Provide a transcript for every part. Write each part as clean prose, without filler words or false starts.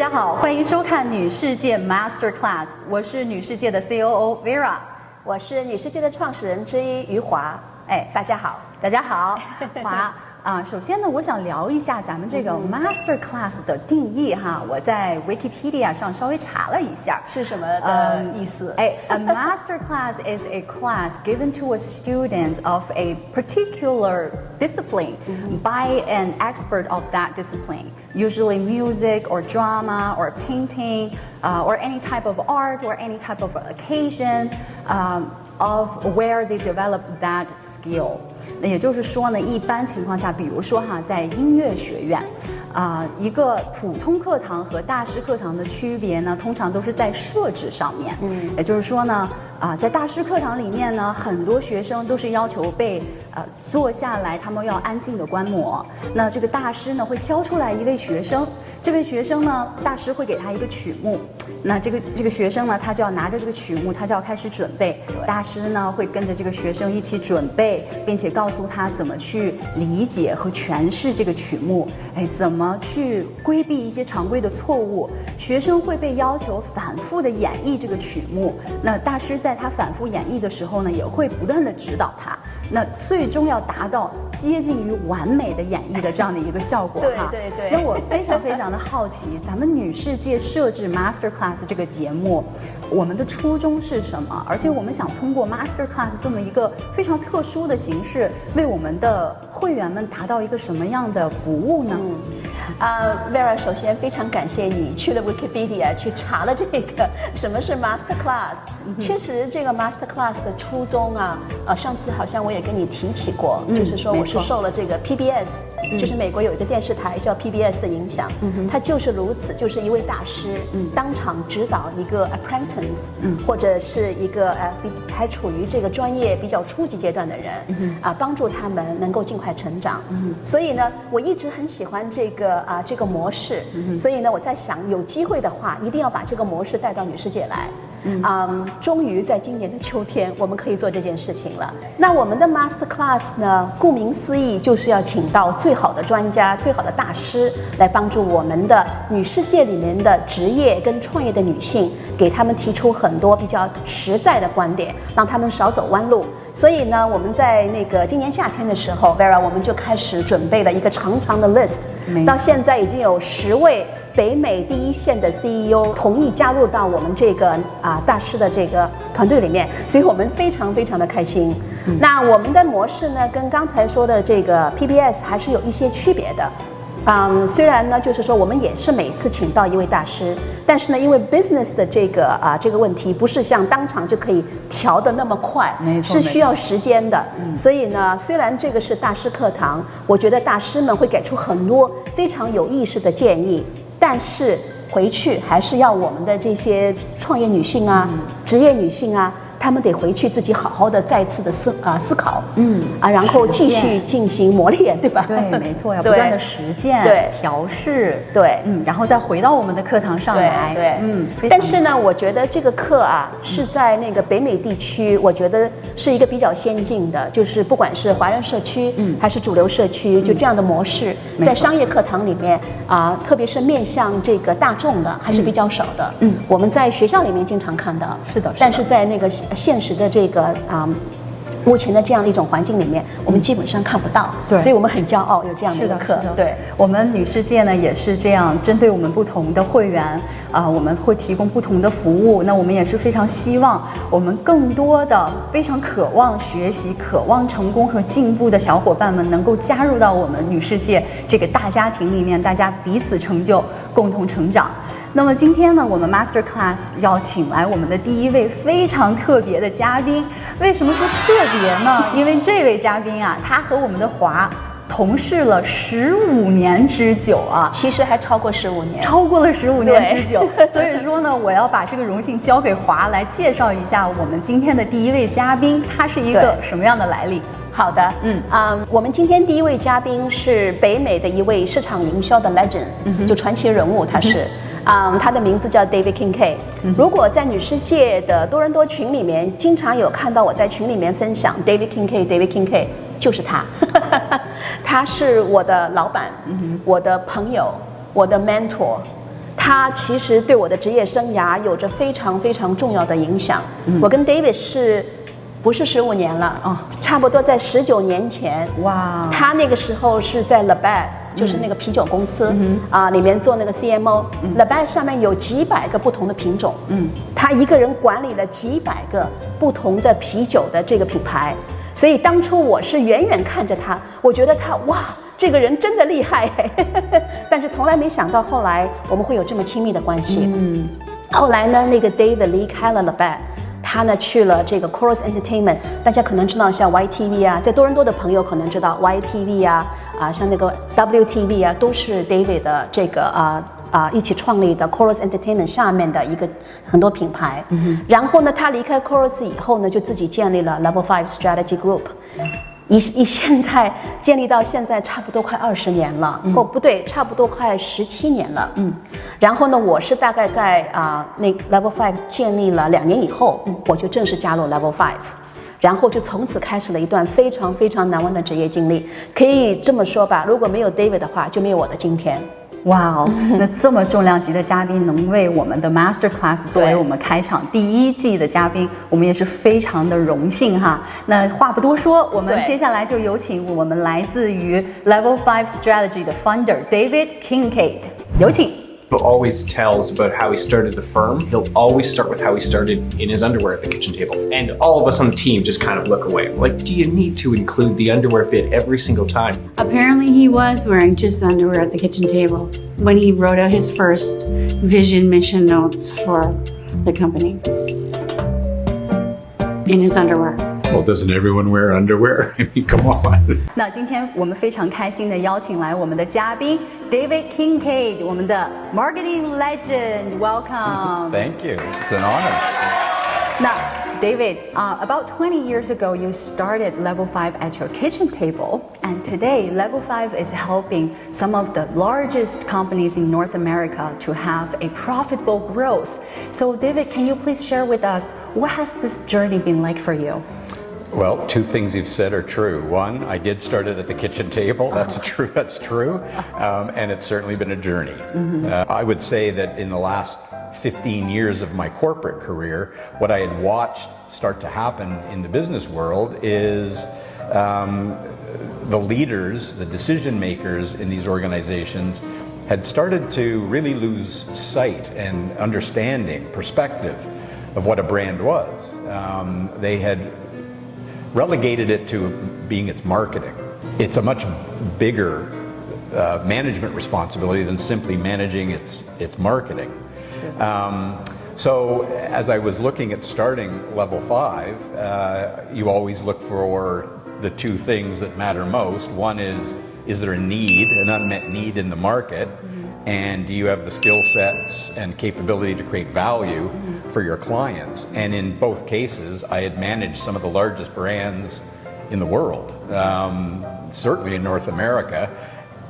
家好，欢迎收看女世界 Master Class， 我是女世界的 COO Vera， 我是女世界的创始人之一余华。大家好，大家好，华。首先呢，我想聊一下咱们这个 Master Class 的定义哈。我在 Wikipedia 上稍微查了一下，是什么的意思？A Master Class is a class given to a student of a particular discipline by an expert of that discipline, usually music or drama or painting, or any type of art or any type of occasion, of where they develop that skill. 那也就是说呢，一般情况下，比如说哈，在音乐学院，一个普通课堂和大师课堂的区别呢，通常都是在设置上面。也就是说呢，在大师课堂里面呢，很多学生都是要求被坐下来，他们要安静的观摩。那这个大师呢，会挑出来一位学生，这位学生呢，大师会给他一个曲目，那这个学生呢，他就要拿着这个曲目，他就要开始准备。大师呢，会跟着这个学生一起准备，并且告诉他怎么去理解和诠释这个曲目，怎么去规避一些常规的错误。学生会被要求反复的演绎这个曲目，那大师在他反复演绎的时候呢，也会不断的指导他，那最终要达到接近于完美的演绎的这样的一个效果哈。对。那我非常的好奇，咱们女世界设置 Master Class 这个节目，我们的初衷是什么？而且我们想通过 Master Class 这么一个非常特殊的形式，为我们的会员们达到一个什么样的服务呢？Vera， 首先非常感谢你去了 Wikipedia 去查了这个什么是 Master Class。确实，这个 Master Class 的初衷上次好像我也跟你提起过，就是说我是受了这个 PBS，就是美国有一个电视台叫 PBS 的影响，它就是如此，就是一位大师当场指导一个 apprentice，或者是一个还处于这个专业比较初级阶段的人，帮助他们能够尽快成长。所以呢，我一直很喜欢这个模式，所以呢，我在想有机会的话，一定要把这个模式带到女世界来。终于在今年的秋天，我们可以做这件事情了。那我们的 Master Class 呢，顾名思义，就是要请到最好的专家、最好的大师来帮助我们的女世界里面的职业跟创业的女性，给他们提出很多比较实在的观点，让他们少走弯路。所以呢，我们在那个今年夏天的时候 ，Vera， 我们就开始准备了一个长长的 list， 到现在已经有10位。北美第一线的 CEO 同意加入到我们这个大师的这个团队里面，所以我们非常的开心。那我们的模式呢，跟刚才说的这个 PBS 还是有一些区别的。虽然呢，就是说我们也是每次请到一位大师，但是呢，因为 business 的这个问题不是像当场就可以调得那么快，是需要时间的。所以呢，虽然这个是大师课堂，我觉得大师们会给出很多非常有意识的建议。但是回去还是要我们的这些创业女性职业女性她们得回去自己好好的再次的思考，然后继续进行磨练，对吧？对，没错，要不断的实践，对，调试，对，然后再回到我们的课堂上来，对，但是呢，我觉得这个课是在那个北美地区，我觉得是一个比较先进的，就是不管是华人社区，还是主流社区，就这样的模式，在商业课堂里面特别是面向这个大众的，还是比较少的。我们在学校里面经常看到，是的，但是在那个现实的这个目前的这样的一种环境里面，我们基本上看不到，对，所以我们很骄傲有这样的一个课。对，我们女世界呢也是这样，针对我们不同的会员我们会提供不同的服务。那我们也是非常希望我们更多的非常渴望学习、渴望成功和进步的小伙伴们能够加入到我们女世界这个大家庭里面，大家彼此成就，共同成长。那么今天呢，我们 Master Class 要请来我们的第一位非常特别的嘉宾。为什么说特别呢？因为这位嘉宾他和我们的华同事了15年之久其实还超过15年，超过了15年之久。所以说呢，我要把这个荣幸交给华来介绍一下我们今天的第一位嘉宾，他是一个什么样的来历？好的，我们今天第一位嘉宾是北美的一位市场营销的 legend，就传奇人物，他是。他的名字叫 David Kincaid。如果在女世界的多伦多群里面，经常有看到我在群里面分享 David Kincaid， 就是他。他是我的老板，我的朋友，我的 mentor。它其实对我的职业生涯有着非常非常重要的影响。我跟 David 不是15年了？差不多在19年前。哇！他那个时候是在 Labatt， 就是那个啤酒公司里面做那个 CMO。Labatt 上面有几百个不同的品种，他一个人管理了几百个不同的啤酒的这个品牌。所以当初我是远远看着他，我觉得他哇，这个人真的厉害，但是从来没想到后来我们会有这么亲密的关系。后来呢，那个 David 离开了 Labatt， 他呢去了这个 Chorus Entertainment， 大家可能知道像 YTV 啊，在多伦多的朋友可能知道 YTV 啊，像那个 WTV 啊，都是 David 的这个一起创立的 Chorus Entertainment 下面的一个很多品牌。然后呢，他离开 Chorus 以后呢，就自己建立了 Level 5 Strategy Group。现在建立到现在差不多快20年了，不对，差不多快17年了。然后呢，我是大概在那 Level 5建立了2年以后，我就正式加入 Level 5。然后就从此开始了一段非常非常难忘的职业经历。可以这么说吧，如果没有 David 的话，就没有我的今天。哇哦，那这么重量级的嘉宾能为我们的 Master Class 作为我们开场第1季的嘉宾，我们也是非常的荣幸哈。那话不多说，我们接下来就有请我们来自于 Level 5 Strategy 的 Founder David Kincaid， 有请。He always tells about how he started the firm. He'll always start with how he started in his underwear at the kitchen table. And all of us on the team just kind of look away. Like, do you need to include the underwear bit every single time? Apparently he was wearing just underwear at the kitchen table when he wrote out his first vision mission notes for the company. In his underwear. Well, doesn't everyone wear underwear? I mean, come on. 那今天我们非常开心的邀请来我们的嘉宾 David Kincaid， 我们的 Marketing Legend， Welcome. Thank you. It's an honor. 那 David, about 20 years ago, you started Level 5 at your kitchen table, and today Level 5 is helping some of the largest companies in North America to have a profitable growth. So, David, can you please share with us what has this journey been like for you? Well, two things you've said are true. One, I did start it at the kitchen table. That's true. And it's certainly been a journey. I would say that in the last 15 years of my corporate career, what I had watched start to happen in the business world is the leaders, the decision makers in these organizations had started to really lose sight and understanding, perspective of what a brand was. They had relegated it to being its marketing. It's a much bigger management responsibility than simply managing its marketing. So as I was looking at starting Level 5, you always look for the two things that matter most. One is there a need, an unmet need in the market? And do you have the skill sets and capability to create value for your clients? And in both cases, I had managed some of the largest brands in the world, certainly in North America.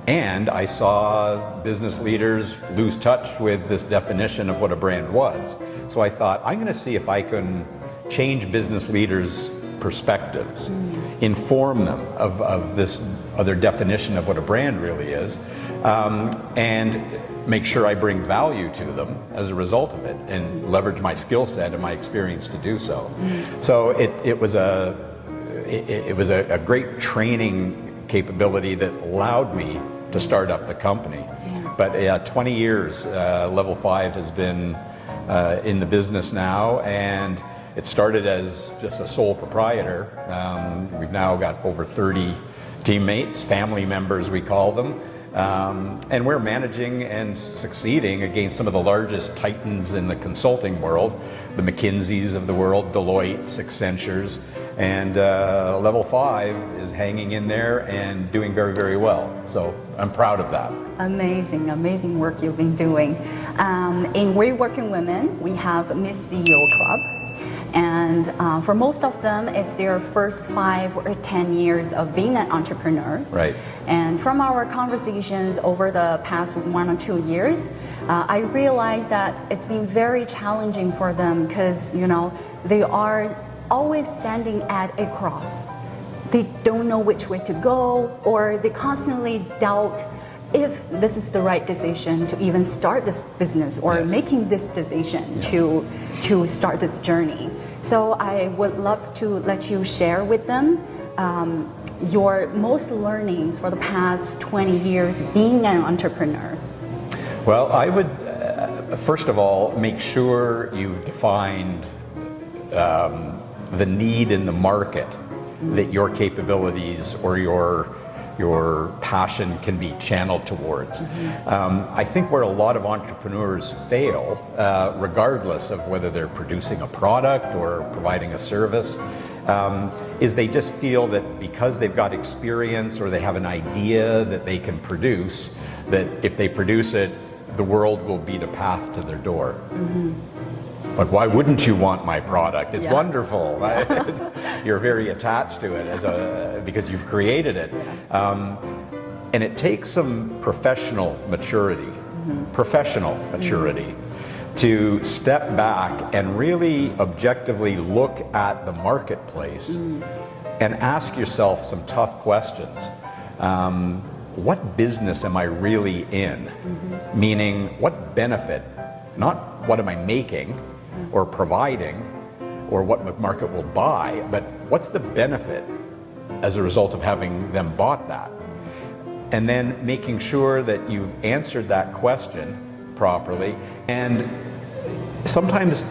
And I saw business leaders lose touch with this definition of what a brand was. So I thought, I'm going to see if I can change business leaders' perspectives, inform them of this other definition of what a brand really is, and make sure I bring value to them as a result of it and leverage my skill set and my experience to do so. So it was a great training capability that allowed me to start up the company. But 20 years, Level 5 has been in the business now, and it started as just a sole proprietor. We've now got over 30 teammates, family members we call them, and we're managing and succeeding against some of the largest titans in the consulting world, the McKinseys of the world, Deloitte, Accentures, and Level 5 is hanging in there and doing very, very well. So I'm proud of that. Amazing work you've been doing. In WeWorkingWomen, we have Miss CEO Club. And for most of them, it's their first 5 or 10 years of being an entrepreneur. Right. And from our conversations over the past 1 or 2 years, I realized that it's been very challenging for them because, you know, they are always standing at a cross. They don't know which way to go, or they constantly doubt if this is the right decision to even start this business or Yes. making this decision Yes. to start this journey. So I would love to let you share with them your most learnings for the past 20 years being an entrepreneur. Well, I would, first of all, make sure you've defined the need in the market that your capabilities or your passion can be channeled towards. I think where a lot of entrepreneurs fail, regardless of whether they're producing a product or providing a service, is they just feel that because they've got experience or they have an idea that they can produce, that if they produce it, the world will beat a path to their door. Like, why wouldn't you want my product? It's wonderful. You're very attached to it because you've created it. And it takes some professional maturity, to step back and really objectively look at the marketplace and ask yourself some tough questions. What business am I really in? Meaning, what benefit, not what am I making or providing or what the market will buy, but what's the benefit as a result of having them bought that? And then making sure that you've answered that question properly. And sometimes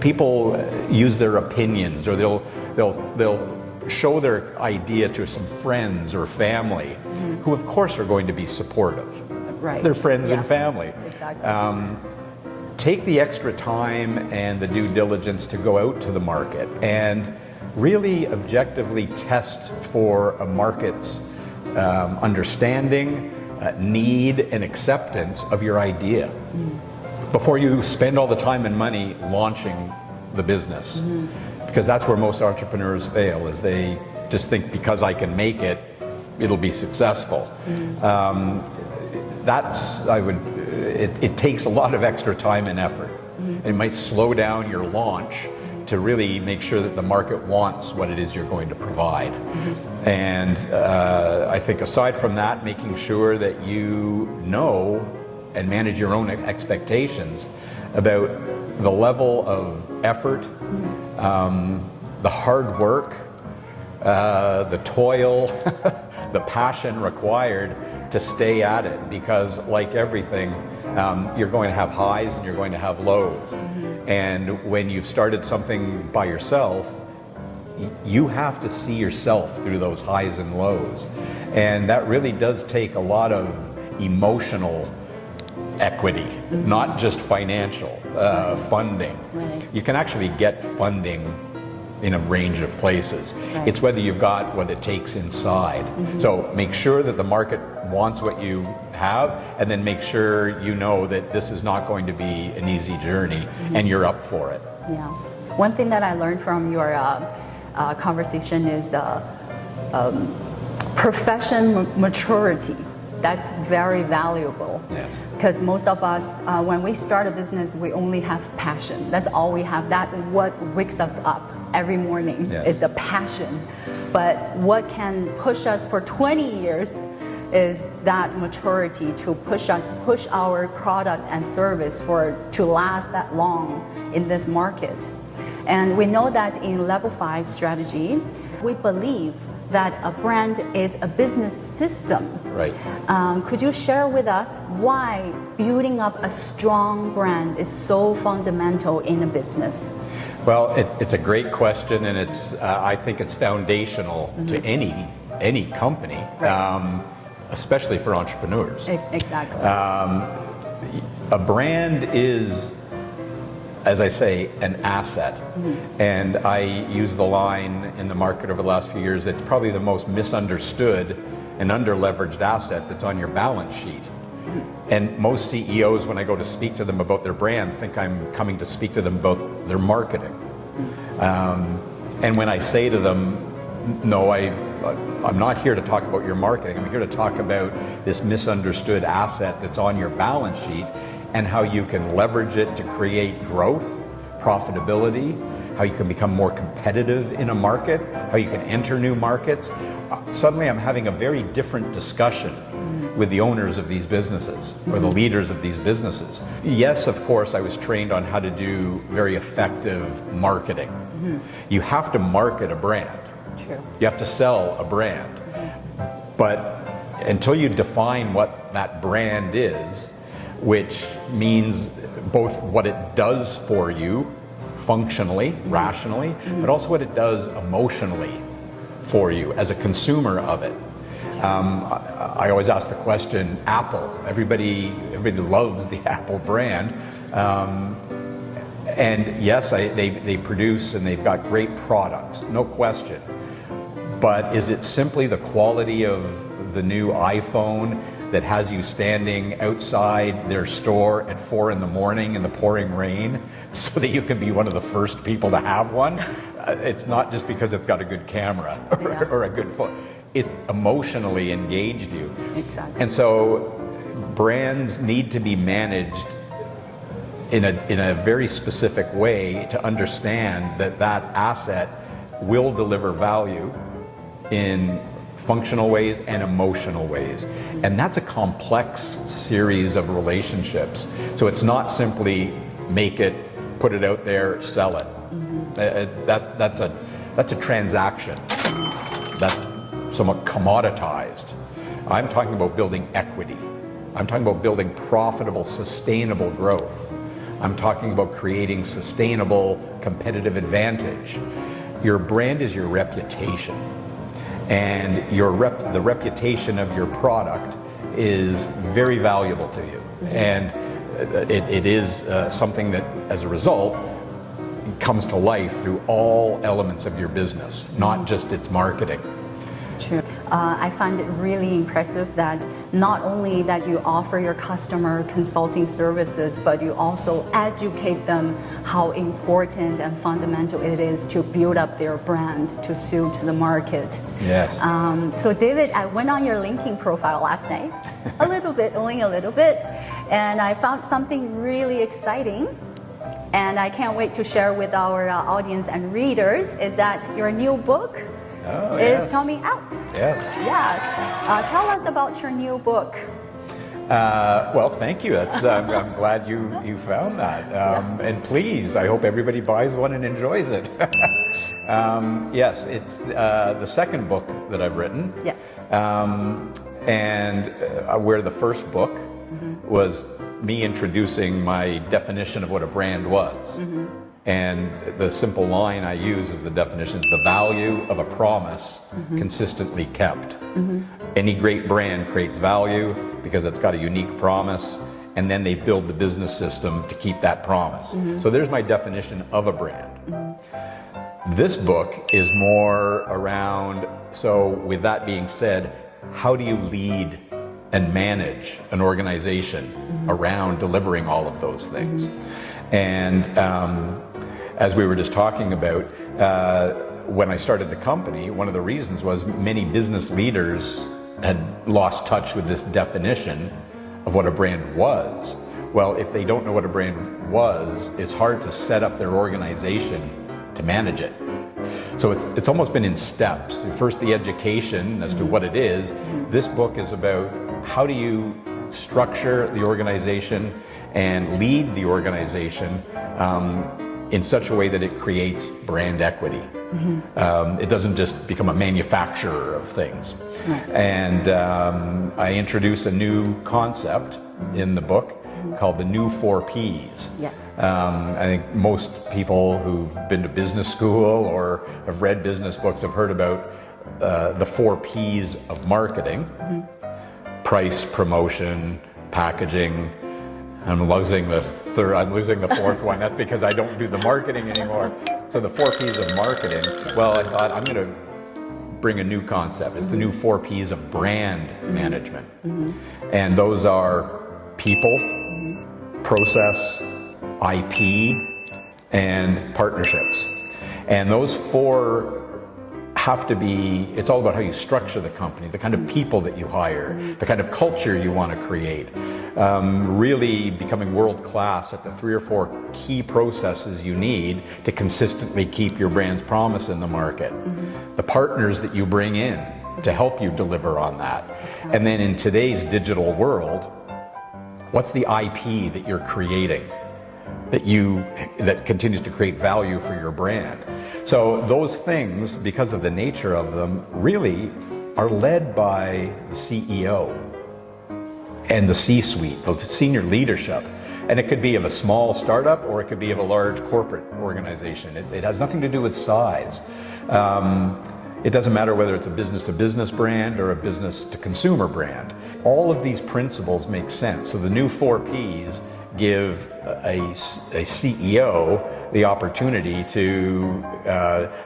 people use their opinions, or they'll show their idea to some friends or family who of course are going to be supportive. Right. They're friends and family. Exactly. Take the extra time and the due diligence to go out to the market and really objectively test for a market's understanding, need, and acceptance of your idea before you spend all the time and money launching the business. Because that's where most entrepreneurs fail, is they just think because I can make it, it'll be successful. It takes a lot of extra time and effort. It might slow down your launch to really make sure that the market wants what it is you're going to provide. And I think aside from that, making sure that you know and manage your own expectations about the level of effort, the hard work, the toil, the passion required to stay at it, because like everything, you're going to have highs and you're going to have lows. And when you've started something by yourself, you have to see yourself through those highs and lows. And that really does take a lot of emotional equity, not just financial funding. Right. You can actually get funding in a range of places. Right. It's whether you've got what it takes inside. So make sure that the market wants what you have, and then make sure you know that this is not going to be an easy journey and you're up for it. Yeah. One thing that I learned from your conversation is the profession maturity. That's very valuable. Yes. Because most of us, when we start a business, we only have passion. That's all we have. That's what wakes us up every morning, Yes. is the passion. But what can push us for 20 years is that maturity to push our product and service to last that long in this market. And we know that in Level 5 strategy, we believe that a brand is a business system. Right. Could you share with us why building up a strong brand is so fundamental in a business? Well, it's a great question, and I think it's foundational to any company, Right. Especially for entrepreneurs. Exactly. A brand is, as I say, an asset. And I use the line in the market over the last few years, it's probably the most misunderstood and under-leveraged asset that's on your balance sheet. And most CEOs, when I go to speak to them about their brand, think I'm coming to speak to them about their marketing. And when I say to them, no, I'm not here to talk about your marketing, I'm here to talk about this misunderstood asset that's on your balance sheet and how you can leverage it to create growth, profitability, how you can become more competitive in a market, how you can enter new markets. Suddenly I'm having a very different discussion with the owners of these businesses or the leaders of these businesses. Yes, of course, I was trained on how to do very effective marketing. You have to market a brand. True. You have to sell a brand. But until you define what that brand is, which means both what it does for you functionally, rationally, but also what it does emotionally for you as a consumer of it. I always ask the question, Apple. Everybody loves the Apple brand. And yes, they produce and they've got great products, no question. But is it simply the quality of the new iPhone that has you standing outside their store at 4 a.m. in the pouring rain so that you can be one of the first people to have one? It's not just because it's got a good camera or a good phone. It's emotionally engaged you. Exactly. And so brands need to be managed in a very specific way to understand that that asset will deliver value in functional ways and emotional ways. And that's a complex series of relationships. So it's not simply make it, put it out there, sell it. That's a transaction. That's somewhat commoditized. I'm talking about building equity. I'm talking about building profitable, sustainable growth. I'm talking about creating sustainable competitive advantage. Your brand is your reputation. And the reputation of your product is very valuable to you. And it is something that, as a result, comes to life through all elements of your business, not just its marketing. True. I find it really impressive that not only that you offer your customer consulting services, but you also educate them how important and fundamental it is to build up their brand to suit the market. Yes. So David, I went on your LinkedIn profile last night, a little bit, only a little bit, and I found something really exciting. And I can't wait to share with our audience and readers is that your new book is coming out. Yes. Yes. Tell us about your new book. Well, thank you. I'm glad you found that. And please, I hope everybody buys one and enjoys it. Yes, it's the second book that I've written. Yes. And where the first book was me introducing my definition of what a brand was. And the simple line I use as the definition is the value of a promise consistently kept. Any great brand creates value because it's got a unique promise, and then they build the business system to keep that promise. So there's my definition of a brand. This book is more around, so with that being said, how do you lead and manage an organization around delivering all of those things? And as we were just talking about, when I started the company, one of the reasons was many business leaders had lost touch with this definition of what a brand was. Well, if they don't know what a brand was, it's hard to set up their organization to manage it. So it's almost been in steps. First, the education as to what it is. This book is about how do you structure the organization and lead the organization in such a way that it creates brand equity. It doesn't just become a manufacturer of things. And I introduce a new concept in the book called the new 4 Ps. Yes. I think most people who've been to business school or have read business books have heard about the 4 Ps of marketing: price, promotion, packaging. I'm losing the fourth one. That's because I don't do the marketing anymore. So the 4 Ps of marketing. Well, I thought I'm going to bring a new concept. It's the new 4 Ps of brand management. And those are people, process, IP, and partnerships. And those 4 have to be, it's all about how you structure the company, the kind of people that you hire, the kind of culture you want to create. Really becoming world-class at the 3 or 4 key processes you need to consistently keep your brand's promise in the market. The partners that you bring in to help you deliver on that. And then in today's digital world, what's the IP that you're creating that continues to create value for your brand? So those things, because of the nature of them, really are led by the CEO and the C-suite, the senior leadership. And it could be of a small startup or it could be of a large corporate organization. It has nothing to do with size. It doesn't matter whether it's a business-to-business brand or a business-to-consumer brand. All of these principles make sense. So the new 4 Ps give a CEO the opportunity to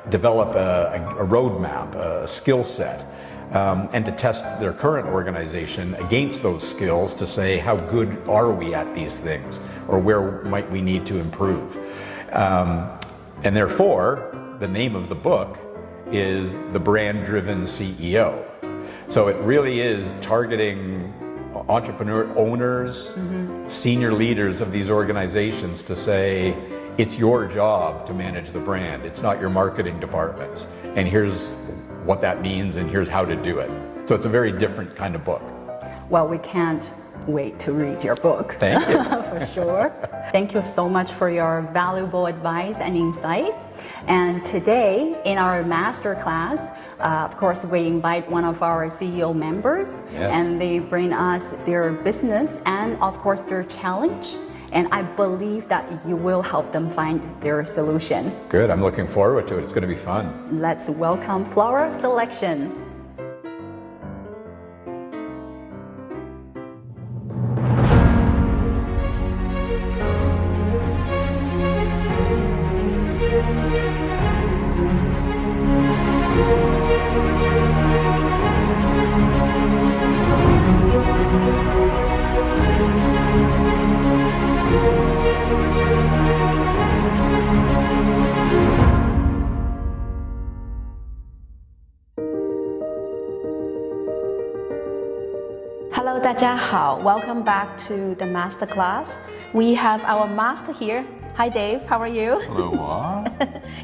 develop a roadmap, a skill set, and to test their current organization against those skills to say how good are we at these things or where might we need to improve. And therefore, the name of the book is The Brand-Driven CEO. So it really is targeting entrepreneur owners, senior leaders of these organizations to say, it's your job to manage the brand. It's not your marketing department's. And here's what that means and here's how to do it. So it's a very different kind of book. Well, we can't wait to read your book. Thank you. For sure. Thank you so much for your valuable advice and insight. And today in our master class, of course, we invite one of our CEO members, Yes. and they bring us their business and of course their challenge. And I believe that you will help them find their solution. Good, I'm looking forward to it. It's going to be fun. Let's welcome Flora Selection. Hello, 大家好. Welcome back to the master class. We have our master here. Hi, Dave. How are you? Hello.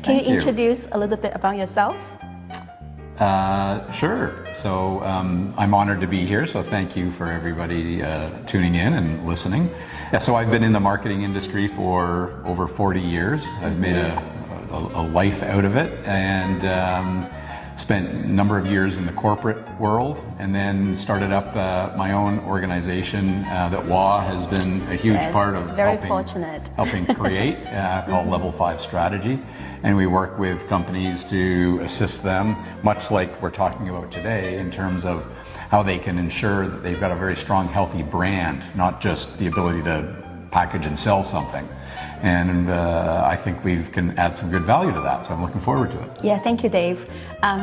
Can you Thank you. introduce a little bit about yourself? Sure. So I'm honored to be here. So thank you for everybody tuning in and listening. Yeah, so I've been in the marketing industry for over 40 years. I've made a life out of it and spent a number of years in the corporate world and then started up my own organization that WA has been a huge Yes, part of very fortunate. helping create called Level 5 Strategy. And we work with companies to assist them, much like we're talking about today, in terms of how they can ensure that they've got a very strong, healthy brand, not just the ability to package and sell something. And I think we can add some good value to that, so I'm looking forward to it. Yeah, thank you, Dave.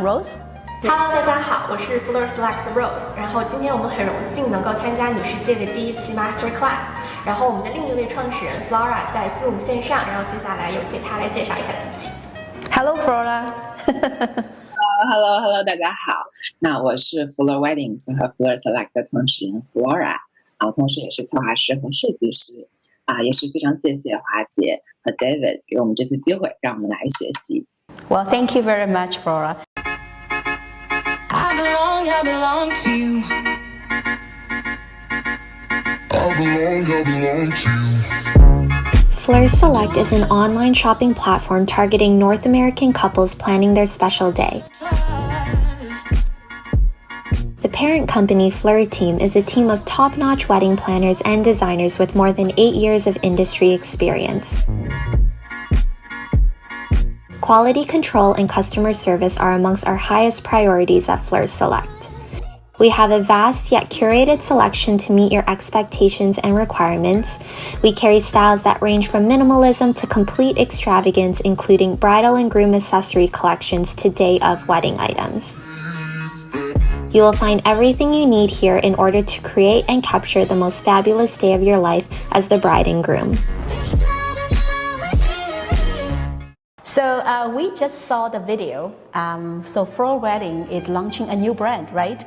Rose? Hello， 大家好，我是 Fleur Select 的 Rose。然后今天我们很荣幸能够参加女世界的第1期 Master Class。然后我们的另一位创始人 Flora 在 Zoom 线上，然后接下来有请她来介绍一下自己。Hello, Flora. Hello， 大家好。那我是 Fleur Wedding 和 Fleur Select 的创始人 Flora， 同时也是策划师和设计师。也是非常谢谢华姐和 David 给我们这次机会，让我们来学习。Well, thank you very much, Flora. I belong to you. I belong to you. Fleur Select is an online shopping platform targeting North American couples planning their special day. The parent company, Fleur Team, is a team of top-notch wedding planners and designers with more than 8 years of industry experience. Quality control and customer service are amongst our highest priorities at Fleur Select. We have a vast yet curated selection to meet your expectations and requirements. We carry styles that range from minimalism to complete extravagance, including bridal and groom accessory collections to day-of wedding items. You will find everything you need here in order to create and capture the most fabulous day of your life as the bride and groom. So we just saw the video. So Fleur Wedding is launching a new brand, right?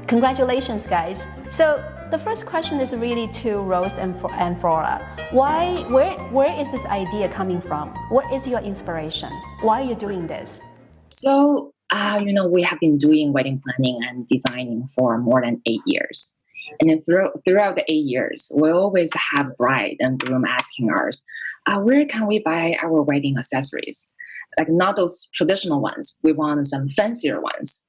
Congratulations, guys. So the first question is really to Rose and Flora. Where is this idea coming from? What is your inspiration? Why are you doing this? So We have been doing wedding planning and designing for more than 8 years. And then throughout the 8 years, we always have bride and groom asking us, where can we buy our wedding accessories? Like not those traditional ones. We want some fancier ones.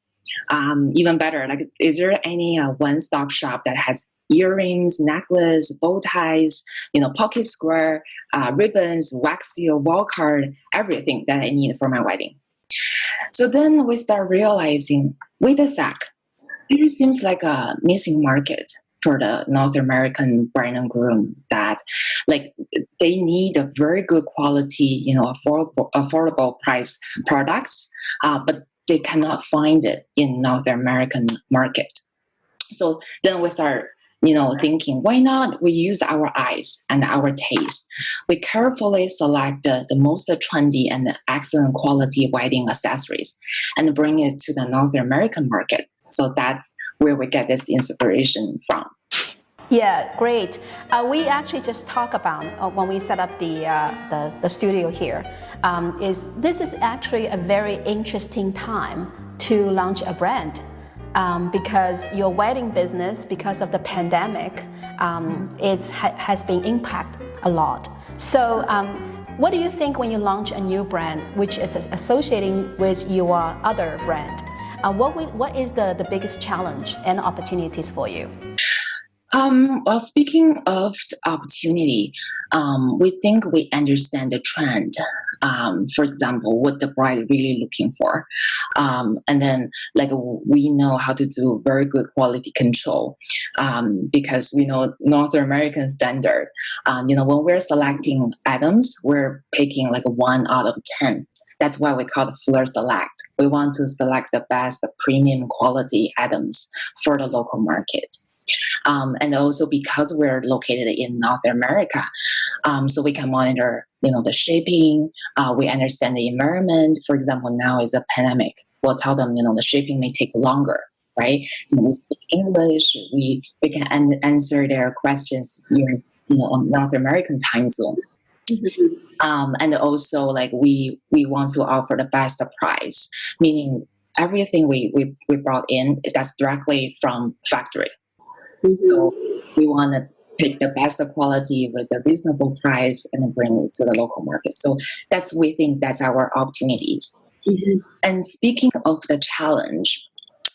Even better, like is there any one-stop shop that has earrings, necklace, bow ties, pocket square, ribbons, wax seal, wall card, everything that I need for my wedding? So then we start realizing, wait a sec, there seems like a missing market for the North American bride and groom that like they need a very good quality, affordable price products, but they cannot find it in North American market. So then we start thinking, why not we use our eyes and our taste? We carefully select the most trendy and excellent quality wedding accessories and bring it to the North American market. So that's where we get this inspiration from. Yeah, great. We actually just talked about when we set up the studio here. This is actually a very interesting time to launch a brand. Because your wedding business, because of the pandemic, has been impacted a lot. So what do you think when you launch a new brand, which is associating with your other brand? What is the biggest challenge and opportunities for you? Well, speaking of opportunity, we think we understand the trend. For example, what the bride really looking for. And then we know how to do very good quality control because we know North American standard. When we're selecting items, we're picking 1 out of 10. That's why we call it Fleur Select. We want to select the best premium quality items for the local market. And also because we're located in North America, so we can monitor, the shipping. We understand the environment. For example, now is a pandemic. We'll tell them, the shipping may take longer, right? We speak English. We can answer their questions in, North American time zone. Mm-hmm. And also, we want to offer the best price, meaning everything we brought in, that's directly from factory. Mm-hmm. So we want to pick the best quality with a reasonable price and then bring it to the local market. So we think that's our opportunities. Mm-hmm. And speaking of the challenge,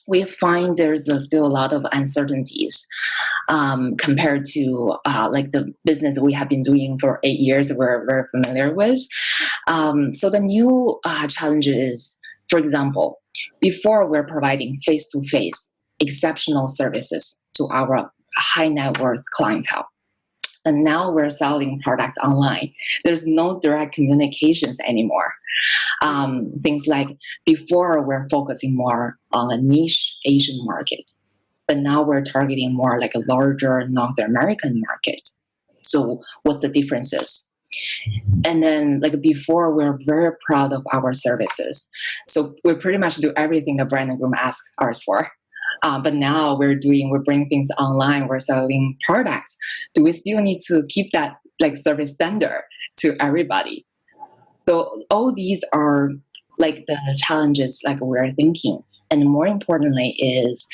we find there's still a lot of uncertainties compared to the business we have been doing for 8 years we're very familiar with. So the new challenge is, for example, before we're providing face-to-face exceptional services to our high net worth clientele. And now we're selling products online. There's no direct communications anymore. Things like before we're focusing more on a niche Asian market, but now we're targeting more like a larger North American market. So what's the differences? And then before, we're very proud of our services. So we pretty much do everything the brand and groom ask us for. But now we're bringing things online. We're selling products. Do we still need to keep that service standard to everybody? So all these are the challenges we're thinking. And more importantly is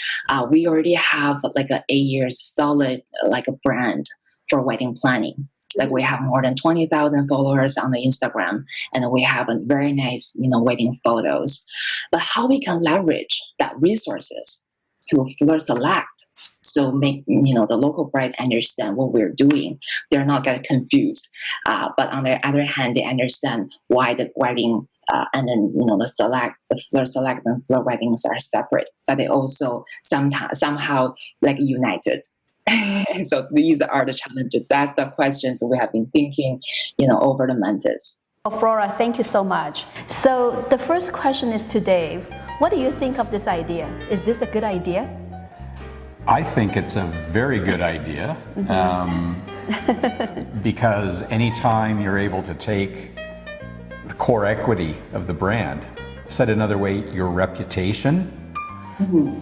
we already have a 8 years solid a brand for wedding planning. We have more than 20,000 followers on the Instagram, and we have a very nice wedding photos. But how we can leverage that resources to Fleur Select, so make the local bride understand what we're doing. They're not get confused, but on the other hand, they understand why the wedding and then the Fleur Select and Fleur Weddings are separate, but they also somehow united. And so these are the challenges. That's the questions we have been thinking, over the months. Flora, thank you so much. So the first question is to Dave. What do you think of this idea? Is this a good idea? I think it's a very good idea, because anytime you're able to take the core equity of the brand, said another way, your reputation,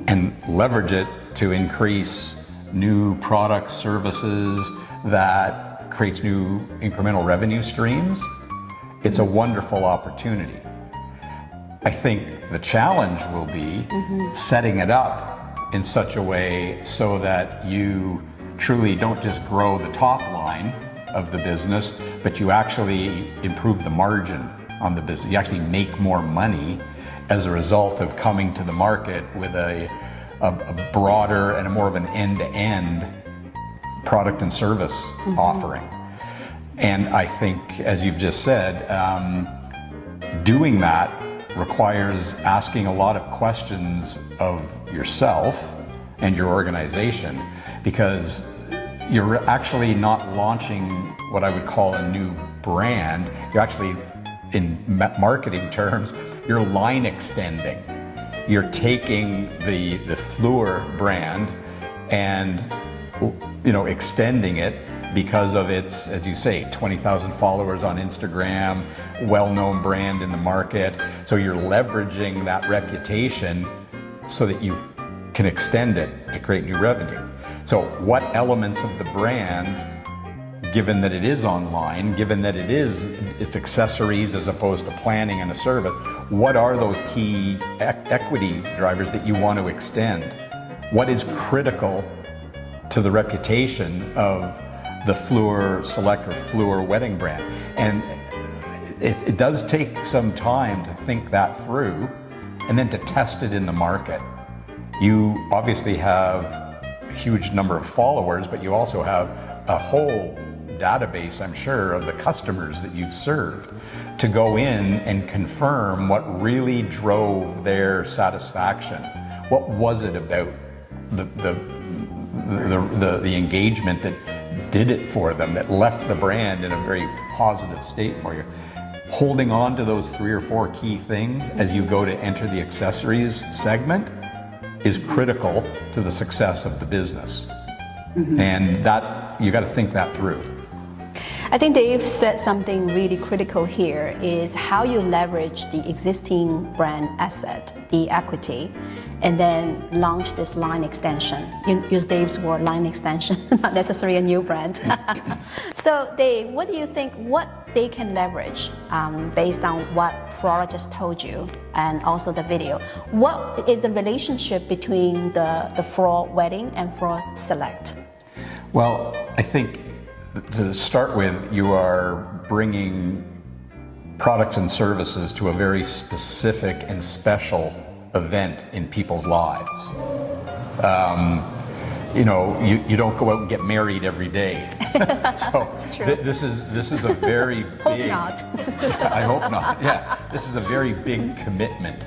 and leverage it to increase new products, services that creates new incremental revenue streams, it's a wonderful opportunity. I think the challenge will be setting it up in such a way so that you truly don't just grow the top line of the business, but you actually improve the margin on the business. You actually make more money as a result of coming to the market with a broader and a more of an end-to-end product and service offering. And I think, as you've just said, doing that requires asking a lot of questions of yourself and your organization, because you're actually not launching what I would call a new brand. You're actually, in marketing terms, you're line extending. You're taking the Fleur brand and, you know, extending it because of its, as you say, 20,000 followers on Instagram, well-known brand in the market. So you're leveraging that reputation so that you can extend it to create new revenue. So what elements of the brand, given that it is online, given that it's accessories as opposed to planning and a service, what are those key equity drivers that you want to extend? What is critical to the reputation of the Fleur Select or Fleur Wedding brand? And it does take some time to think that through and then to test it in the market. You obviously have a huge number of followers, but you also have a whole database, I'm sure, of the customers that you've served to go in and confirm what really drove their satisfaction. What was it about the engagement that did it for them, that left the brand in a very positive state for you? Holding on to those 3 or 4 key things as you go to enter the accessories segment is critical to the success of the business. And that, you got to think that through. I think Dave said something really critical here is how you leverage the existing brand asset, the equity, and then launch this line extension. Use Dave's word, line extension, not necessarily a new brand. So Dave, what do you think, what they can leverage based on what Flora just told you and also the video? What is the relationship between the Fleur Wedding and Fleur Select? Well, I think to start with, you are bringing products and services to a very specific and special event in people's lives. You know, you don't go out and get married every day. So this is a very big. Hope not. I hope not. Yeah, this is a very big commitment.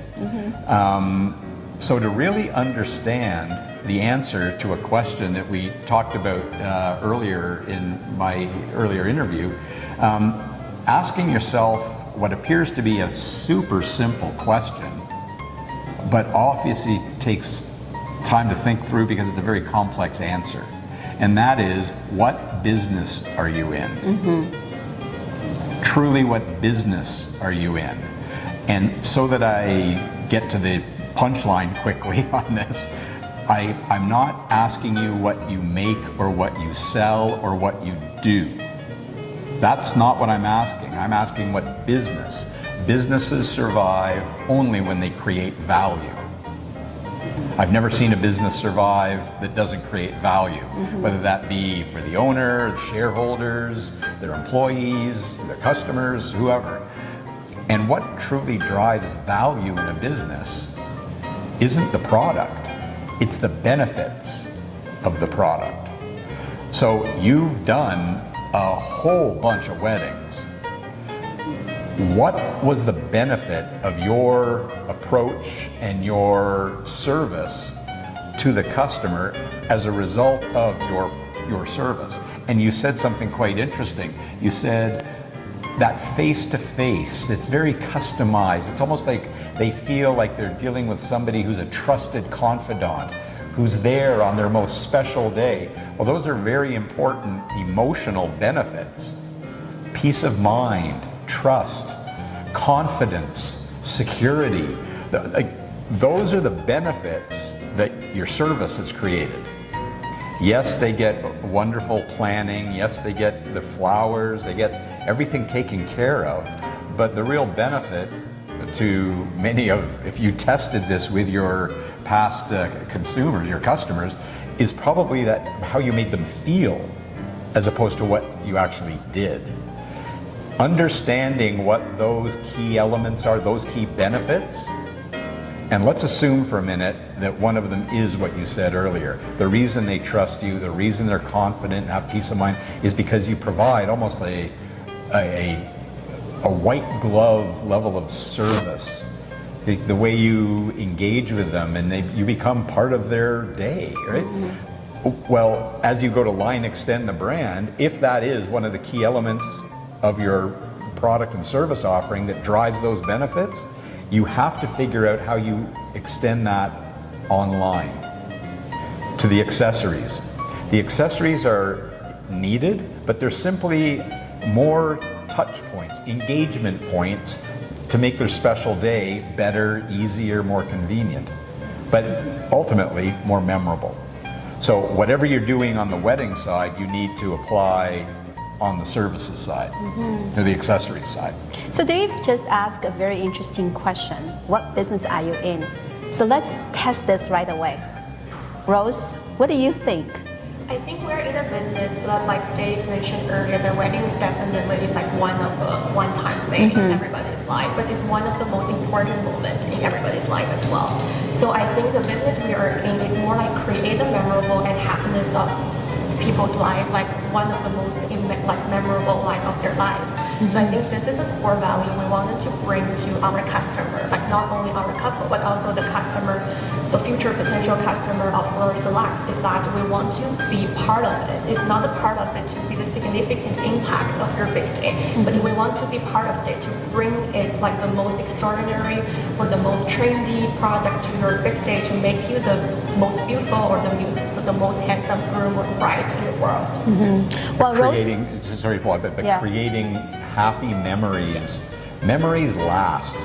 So to really understand the answer to a question that we talked about earlier in my earlier interview, asking yourself what appears to be a super simple question, but obviously takes time to think through because it's a very complex answer. And that is, what business are you in? Truly, what business are you in? And so that I get to the punchline quickly on this, I'm not asking you what you make or what you sell or what you do. That's not what I'm asking. I'm asking what business. Businesses survive only when they create value. I've never seen a business survive that doesn't create value, whether that be for the owner, the shareholders, their employees, their customers, whoever. And what truly drives value in a business isn't the product, it's the benefits of the product. So you've done a whole bunch of weddings. What was the benefit of your approach and your service to the customer as a result of your service? And you said something quite interesting. You said that face-to-face, it's very customized. It's almost like they feel like they're dealing with somebody who's a trusted confidant, who's there on their most special day. Well, those are very important emotional benefits. Peace of mind, trust, confidence, security. Those are the benefits that your service has created. Yes, they get wonderful planning. Yes, they get the flowers. They get everything taken care of. But the real benefit to many of, if you tested this with your past consumers, your customers, is probably that how you made them feel as opposed to what you actually did. Understanding what those key elements are, those key benefits, and let's assume for a minute that one of them is what you said earlier. The reason they trust you, the reason they're confident and have peace of mind is because you provide almost a white glove level of service. The way you engage with them, and you become part of their day, right? Well, as you go to line extend the brand, if that is one of the key elements of your product and service offering that drives those benefits, you have to figure out how you extend that online to the accessories. The accessories are needed, but they're simply more touch points, engagement points to make their special day better, easier, more convenient, but ultimately more memorable. So whatever you're doing on the wedding side, you need to apply on the services side, or the accessories side. So Dave just asked a very interesting question. What business are you in? So let's test this right away. Rose, what do you think? I think we're in a business that, like Dave mentioned earlier, the wedding is definitely like one-time thing in everybody's life, but it's one of the most important moments in everybody's life as well. So I think the business we are in is more like create the memorable and happiness of people's life, like one of the most memorable life of their lives. So I think this is a core value we wanted to bring to our customer, like not only our couple, but also the customer, the future potential customer of Fleur Select, is that we want to be part of it. It's not a part of it to be the significant impact of your big day, but we want to be part of it to bring it like the most extraordinary or the most trendy project to your big day to make you the most beautiful or the most handsome groom or bride in the world. Well, Creating, sorry, Paul, but creating happy memories. Memories last.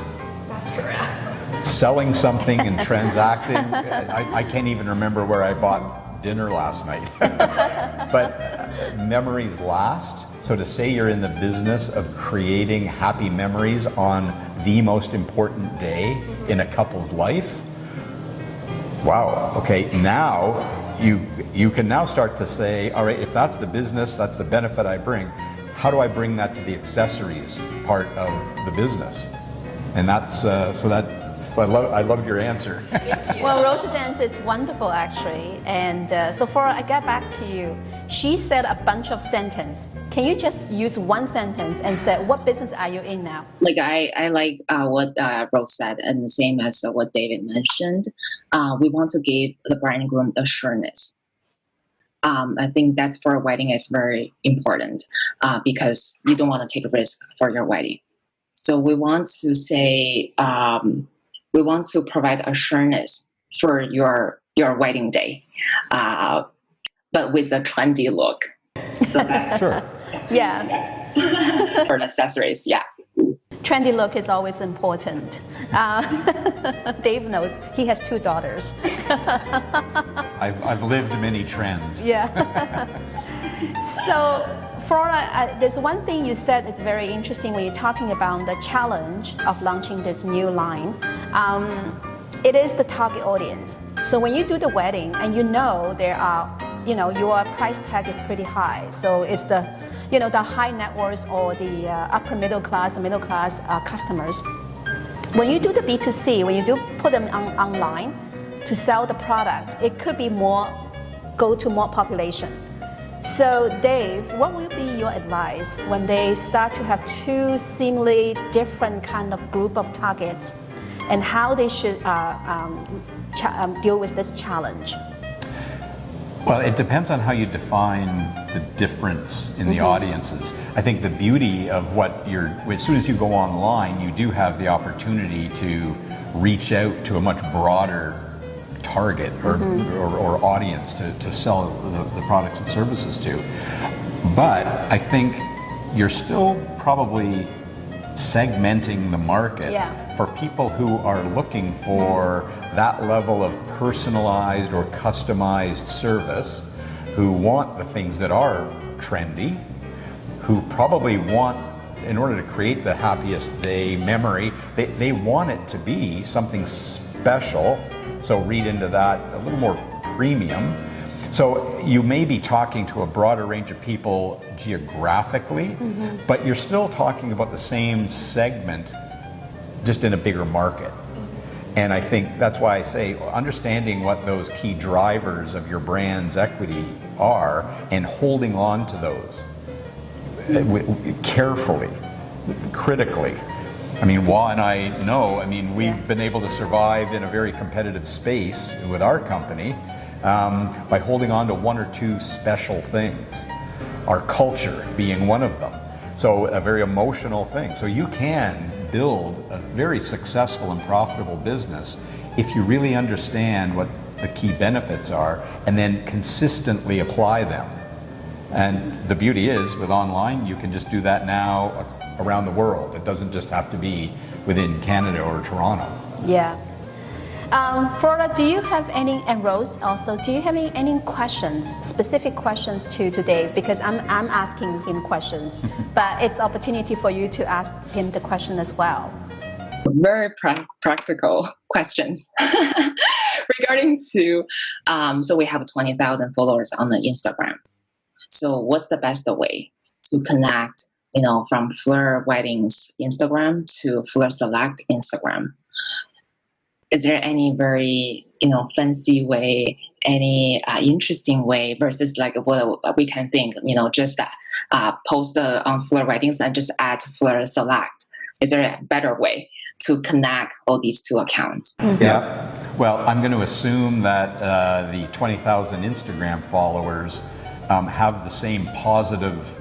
That's true, yeah. Selling something and transacting, I can't even remember where I bought dinner last night. But memories last. So to say you're in the business of creating happy memories on the most important day in a couple's life, wow, okay, now you can now start to say, all right, if that's the business, that's the benefit I bring, how do I bring that to the accessories part of the business? And that's, I loved your answer. Well, Rose's answer is wonderful, actually. And so Flora, I get back to you. She said a bunch of sentences. Can you just use one sentence and say, what business are you in now? Like I like what Rose said, and the same as what David mentioned. We want to give the bride and groom assurance. I think that's for a wedding is very important because you don't want to take a risk for your wedding. So we want to say, we want to provide assurance for your wedding day, but with a trendy look. So that's Sure. Yeah. for accessories, yeah. Trendy look is always important. Dave knows he has 2 daughters. I've lived many trends. Yeah. So, Flora, there's one thing you said is very interesting when you're talking about the challenge of launching this new line. It is the target audience. So when you do the wedding and there are, your price tag is pretty high. So it's the high net worth or the upper middle class customers. When you do the B2C, when you do put them online to sell the product, it could be go to more population. So Dave, what will be your advice when they start to have 2 seemingly different kind of group of targets and how they should deal with this challenge? Well, it depends on how you define the difference in the audiences. I think the beauty of as soon as you go online, you do have the opportunity to reach out to a much broader target or audience to sell the products and services to. But I think you're still probably segmenting the market for people who are looking for that level of personalized or customized service, who want the things that are trendy, who probably want in order to create the happiest day memory, they want it to be something special. So read into that a little more premium. So you may be talking to a broader range of people geographically, but you're still talking about the same segment, just in a bigger market. And I think that's why I say understanding what those key drivers of your brand's equity are and holding on to those carefully, critically. I mean, Wah and I know, we've been able to survive in a very competitive space with our company by holding on to one or two special things, our culture being one of them. So a very emotional thing. So you can build a very successful and profitable business if you really understand what the key benefits are and then consistently apply them. And the beauty is with online, you can just do that now around the world. It doesn't just have to be within Canada or Toronto. Yeah. Flora, do you have any, and Rose also, do you have any questions, specific questions to Dave? Because I'm asking him questions, but it's opportunity for you to ask him the question as well. Very practical questions regarding to, so we have 20,000 followers on the Instagram. So what's the best way to connect, from Fleur Wedding's Instagram to Fleur Select Instagram? Is there any very, fancy way, any interesting way versus like what we can think, just post on Fleur Weddings and just add Fleur Select? Is there a better way to connect all these two accounts? Yeah. Well, I'm going to assume that the 20,000 Instagram followers have the same positive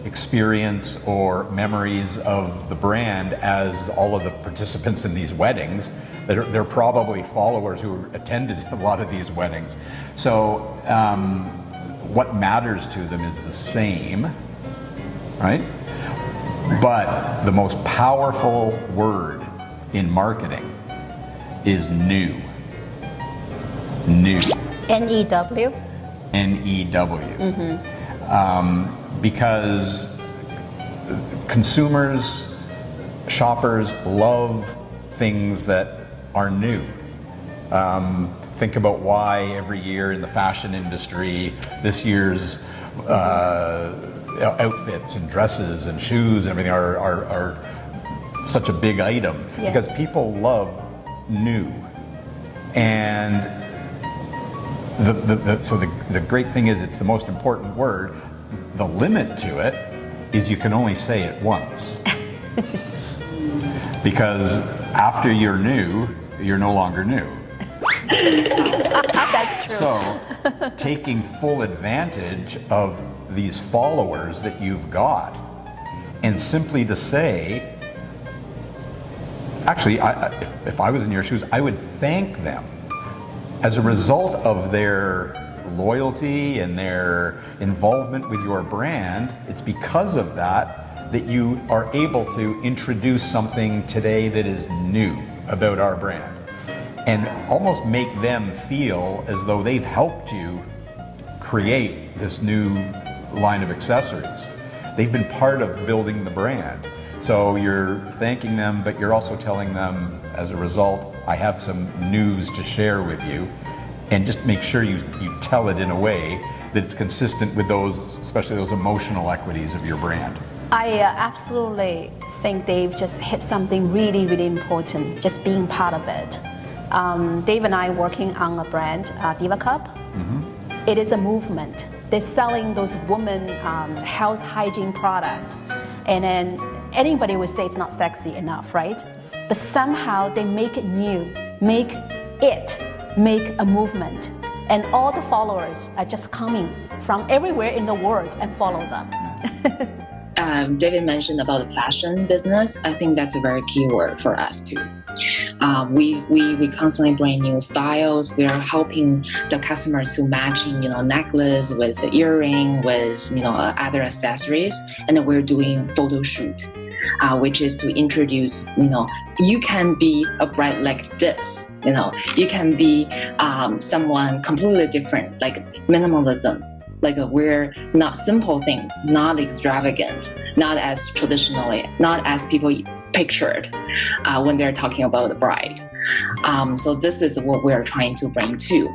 experience or memories of the brand as all of the participants in these weddings. They're probably followers who attended a lot of these weddings. So what matters to them is the same, right? But the most powerful word in marketing is new. New. N-E-W? N-E-W. Because consumers, shoppers love things that are new. Think about why every year in the fashion industry, this year's outfits and dresses and shoes and everything are such a big item. Yeah. Because people love new. And the great thing is it's the most important word. The limit to it is you can only say it once. Because after you're new, you're no longer new. That's true. So taking full advantage of these followers that you've got and simply to say, actually, if I was in your shoes, I would thank them as a result of their loyalty and their involvement with your brand. It's because of that you are able to introduce something today that is new about our brand and almost make them feel as though they've helped you create this new line of accessories. They've been part of building the brand. So you're thanking them, but you're also telling them, as a result, I have some news to share with you. And just make sure you tell it in a way that it's consistent with those, especially those emotional equities of your brand. I absolutely think Dave just hit something really, really important, just being part of it. Dave and I working on a brand, Diva Cup. It is a movement. They're selling those women health hygiene product. And then anybody would say it's not sexy enough, right? But somehow they make it new, make a movement, and all the followers are just coming from everywhere in the world and follow them. David mentioned about the fashion business. I think that's a very key word for us too. We constantly bring new styles. We are helping the customers to matching, necklace with the earring, with other accessories, and then we're doing photo shoot. Which is to introduce, you can be a brand like this, you can be someone completely different, like minimalism, Like we're not simple things, not extravagant, not as traditionally, not as people pictured when they're talking about the bride. So this is what we're trying to bring to.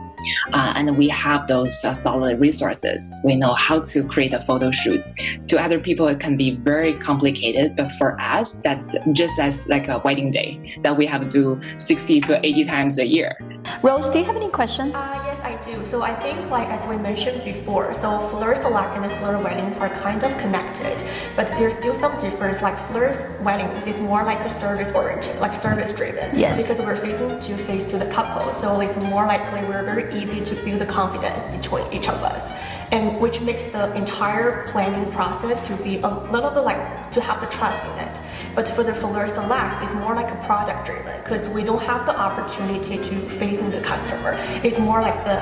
And we have those solid resources. We know how to create a photo shoot. To other people, it can be very complicated, but for us, that's just as like a wedding day that we have to do 60 to 80 times a year. Rose, do you have any question? Yes, I do. So I think, like as we mentioned before, so Fleur Select and the Fleur Weddings are kind of connected, but there's still some difference. Like Fleur's Weddings is more like a service-oriented, like service-driven. Yes. Because we're face to the couple, so it's more likely we're very easy to build the confidence between each of us, and which makes the entire planning process to be a little bit like to have the trust in it. But for the Fleur Select, it's more like a product driven because we don't have the opportunity to facing the customer. It's more like the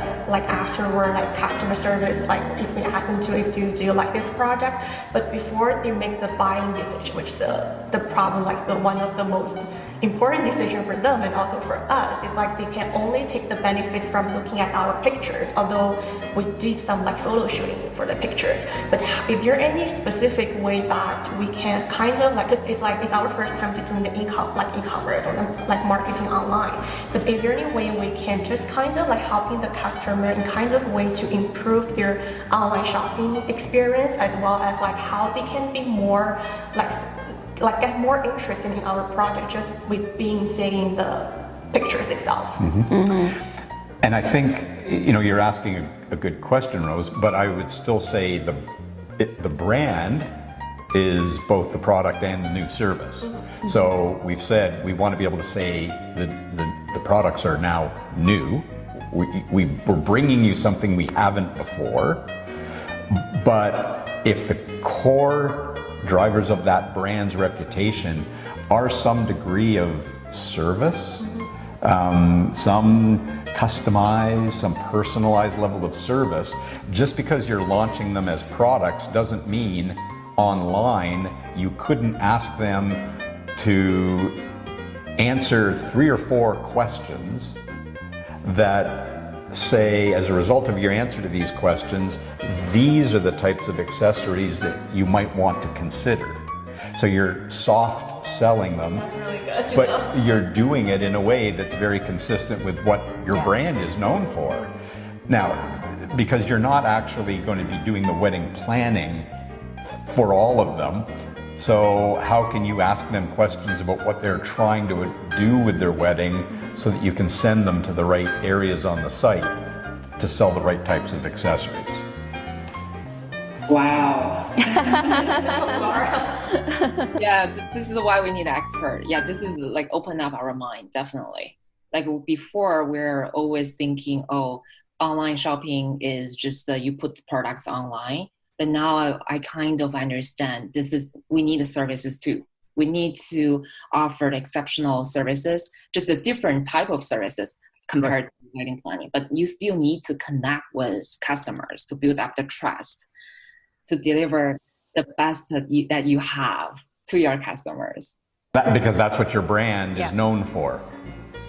afterward like customer service, like if we ask them to if you do like this project, but before they make the buying decision, which the problem like the one of the most important decision for them and also for us is like they can only take the benefit from looking at our pictures, although we did some like photo shooting for the pictures. But is there any specific way that we can kind of like, because it's our first time to doing the e-commerce or like marketing online, but is there any way we can just kind of like helping the customer in kind of way to improve their online shopping experience, as well as like how they can be more like get more interested in our product just with being seeing the pictures itself. And I think, you're asking a good question, Rose, but I would still say the brand is both the product and the new service. So we've said we want to be able to say the products are now new. We're bringing you something we haven't before, but if the core drivers of that brand's reputation are some degree of service, some customized, some personalized level of service, just because you're launching them as products doesn't mean online you couldn't ask them to answer 3 or 4 questions that say, as a result of your answer to these questions, these are the types of accessories that you might want to consider. So you're soft selling them, That's really good. but you're doing it in a way that's very consistent with what your brand is known for. Now, because you're not actually going to be doing the wedding planning for all of them, so how can you ask them questions about what they're trying to do with their wedding so that you can send them to the right areas on the site to sell the right types of accessories? Wow. Yeah, this is why we need an expert. Yeah, this is like open up our mind, definitely. Like before, we're always thinking, oh, online shopping is just you put the products online. But now I kind of understand we need the services too. We need to offer exceptional services, just a different type of services compared to wedding planning. But you still need to connect with customers to build up the trust, to deliver the best that you have to your customers. Because that's what your brand is known for.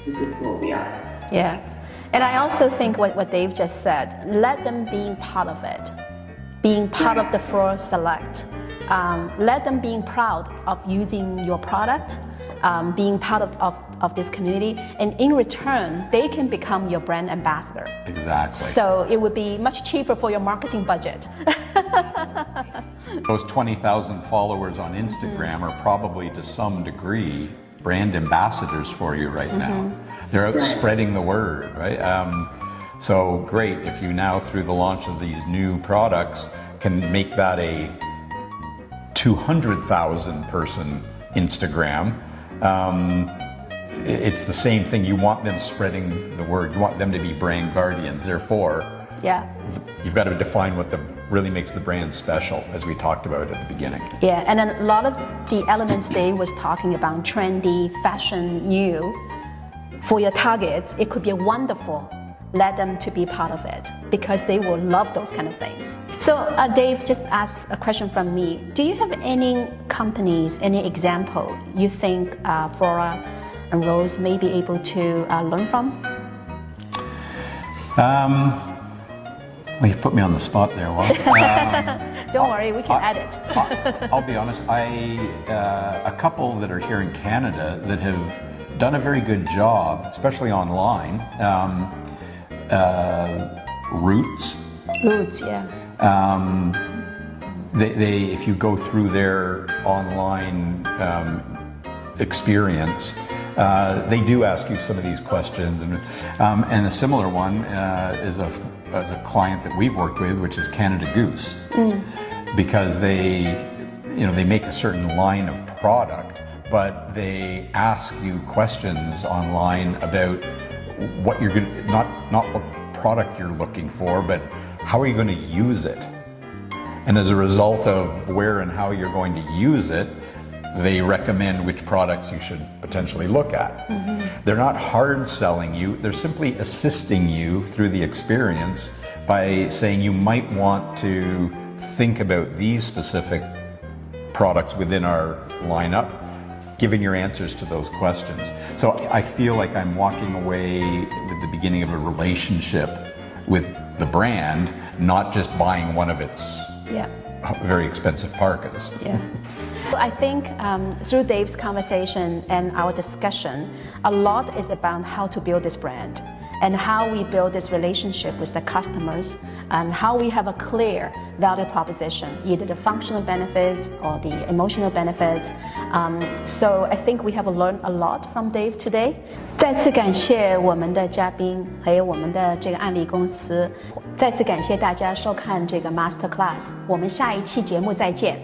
This is what we are. Yeah. And I also think what Dave just said, let them being part of it, being part of the Fleur Select. Let them being proud of using your product, being part of this community, and in return, they can become your brand ambassador. Exactly. So it would be much cheaper for your marketing budget. Those 20,000 followers on Instagram are probably to some degree brand ambassadors for you right now. They're out spreading the word, right? So great if you now, through the launch of these new products, can make that a 200,000 person Instagram. It's the same thing. You want them spreading the word. You want them to be brand guardians. Therefore, you've got to define what really makes the brand special, as we talked about at the beginning. Yeah, and then a lot of the elements Dave was talking about, trendy, fashion, new, for your targets, it could be wonderful. Let them to be part of it because they will love those kind of things. So Dave just asked a question from me. Do you have any companies, any example you think Flora and Rose may be able to learn from? Well, you've put me on the spot there. Well, Don't worry, we can edit. I'll be honest. A couple that are here in Canada that have done a very good job, especially online. Roots. Roots, yeah. They if you go through their online experience, they do ask you some of these questions, and a similar one is a client that we've worked with, which is Canada Goose, because they make a certain line of product, but they ask you questions online about what you're going not what product you're looking for, but how are you going to use it? And as a result of where and how you're going to use it, they recommend which products you should potentially look at. They're not hard selling you, they're simply assisting you through the experience by saying you might want to think about these specific products within our lineup, given your answers to those questions. So I feel like I'm walking away with the beginning of a relationship with the brand, not just buying one of its very expensive parkas. Yeah. I think through Dave's conversation and our discussion, a lot is about how to build this brand and how we build this relationship with the customers and how we have a clear value proposition, either the functional benefits or the emotional benefits. So I think we have learned a lot from Dave today. 再次感谢我们的嘉宾，还有我们的这个案例公司。再次感谢大家收看这个 Master Class，我们下一期节目再见。